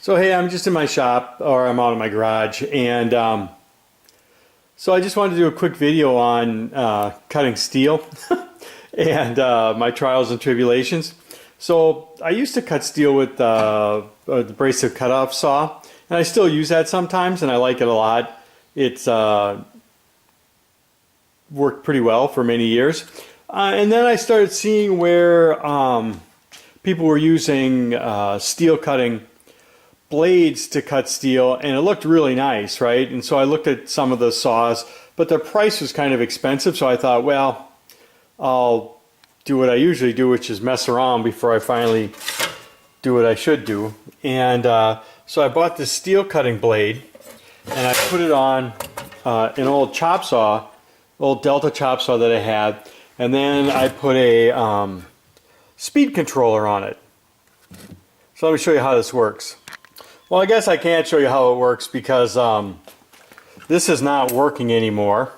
So hey, I'm just in my shop, or I'm out in my garage, and so I just wanted to do a quick video on cutting steel and my trials and tribulations. So I used to cut steel with the abrasive cutoff saw, and I still use that sometimes, and I like it a lot. It's worked pretty well for many years. And then I started seeing where people were using steel cutting blades to cut steel, and it looked really nice, right? And so I looked at some of the saws, but the price was kind of expensive, so I thought, well, I'll do what I usually do, which is mess around before I finally do what I should do. And so I bought this steel cutting blade, and I put it on an old chop saw, old Delta chop saw that I had, and then I put a speed controller on it. So let me show you how this works. Well, I guess I can't show you how it works because this is not working anymore,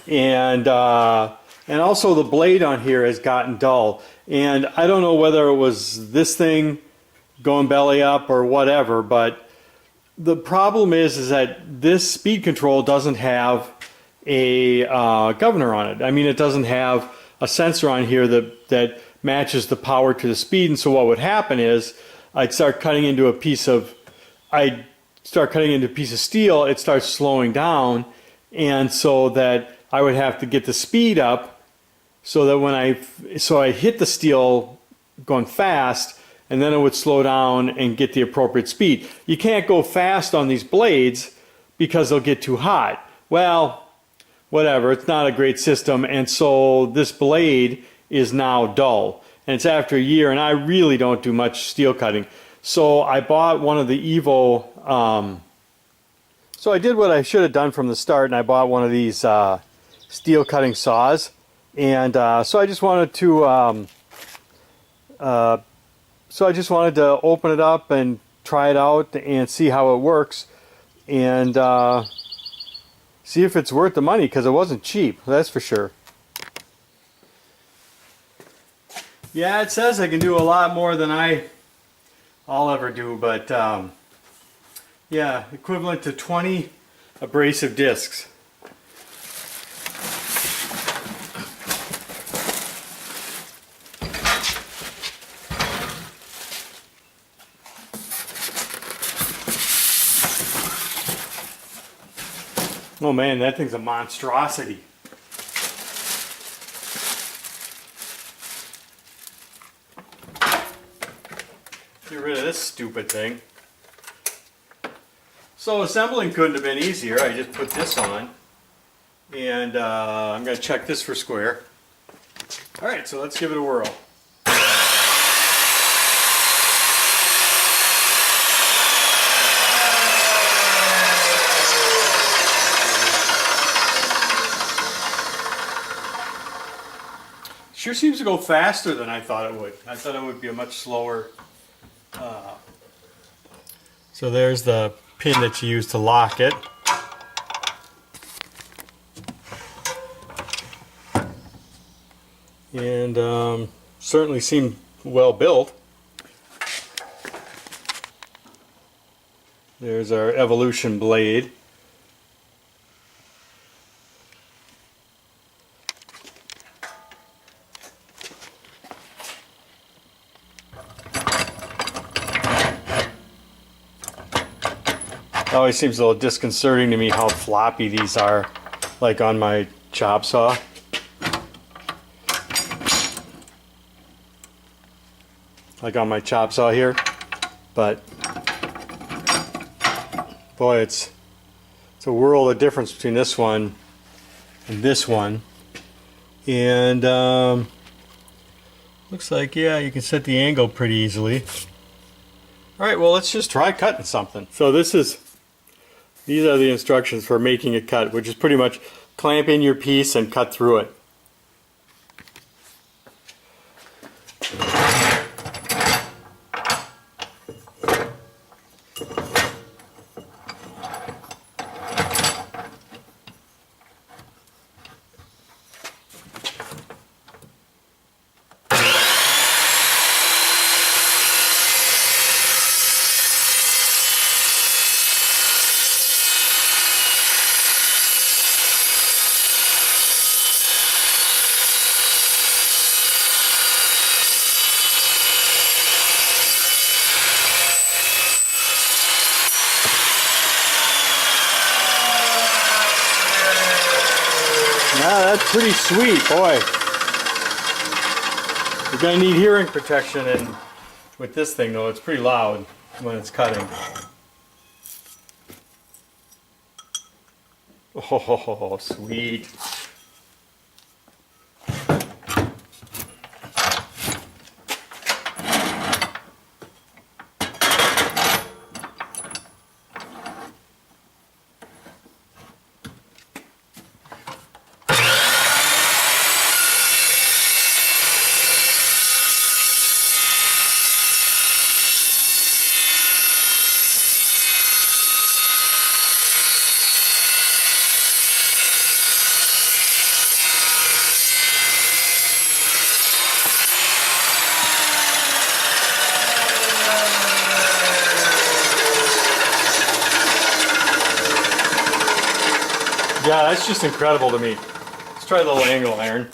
and also the blade on here has gotten dull, and I don't know whether it was this thing going belly up or whatever, but the problem is that this speed control doesn't have a governor on it. I mean, it doesn't have a sensor on here that matches the power to the speed, and so what would happen is I'd start cutting into a piece of steel, it starts slowing down, and so that I would have to get the speed up so that when I hit the steel going fast, and then it would slow down and get the appropriate speed. You can't go fast on these blades because they'll get too hot. Well, whatever, it's not a great system, and so this blade is now dull. And it's after a year, and I really don't do much steel cutting. So I bought one of the Evo, so I did what I should have done from the start, and I bought one of these steel cutting saws. And so I just wanted to open it up and try it out and see how it works, and see if it's worth the money, because it wasn't cheap, that's for sure. Yeah, it says I can do a lot more than I'll ever do, but yeah, equivalent to 20 abrasive discs. Oh man, that thing's a monstrosity. Get rid of this stupid thing. So assembling couldn't have been easier. I just put this on, and I'm going to check this for square. Alright, so let's give it a whirl. Sure seems to go faster than I thought it would. I thought it would be a much slower. So there's the pin that you use to lock it. And certainly seemed well built. There's our Evolution blade. It always seems a little disconcerting to me how floppy these are, like on my chop saw. Like on my chop saw here. But boy, it's a world of difference between this one and this one. And looks like, yeah, you can set the angle pretty easily. Alright, well, let's just try cutting something. So these are the instructions for making a cut, which is pretty much clamp in your piece and cut through it. that's pretty sweet, boy. You're gonna need hearing protection, and with this thing though, it's pretty loud when it's cutting. Oh, sweet. Yeah, that's just incredible to me. Let's try a little angle iron.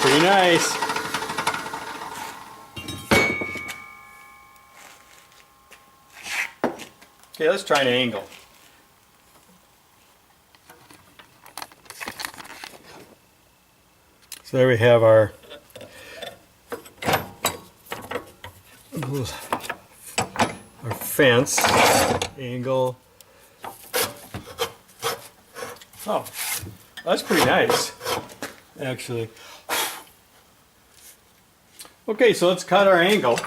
Pretty nice. Okay, let's try an angle. So there we have our fence angle. Oh, that's pretty nice, actually. Okay, so let's cut our angle.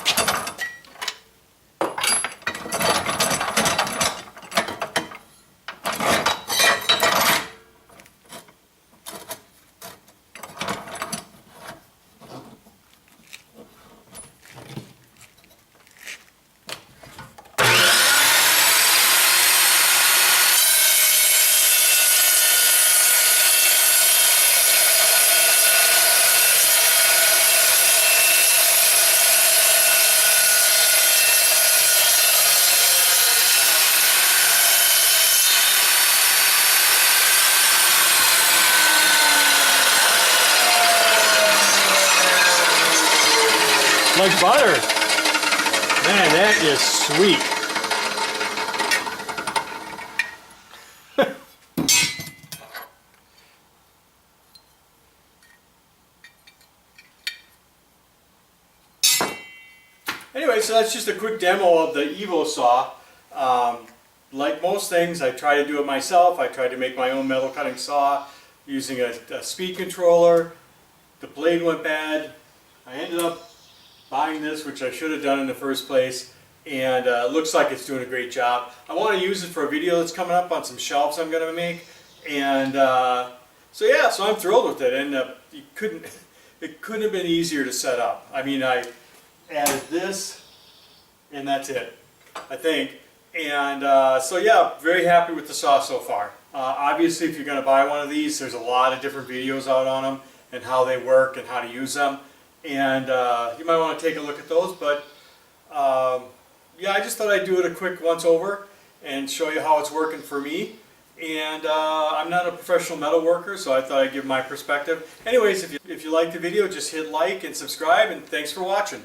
Like butter. Man, that is sweet. Anyway, so that's just a quick demo of the EVOSAW. Like most things, I try to do it myself. I tried to make my own metal cutting saw using a speed controller. The blade went bad. I ended up buying this, which I should have done in the first place, and it looks like it's doing a great job. I want to use it for a video that's coming up on some shelves I'm going to make, and so yeah, so I'm thrilled with it, and it couldn't have been easier to set up. I mean, I added this, and that's it, I think, and so yeah, very happy with the saw so far. Obviously, if you're going to buy one of these, there's a lot of different videos out on them and how they work and how to use them. And you might want to take a look at those, but yeah, I just thought I'd do it a quick once over and show you how it's working for me. And I'm not a professional metal worker, so I thought I'd give my perspective. Anyways, if you liked the video, just hit like and subscribe, and thanks for watching.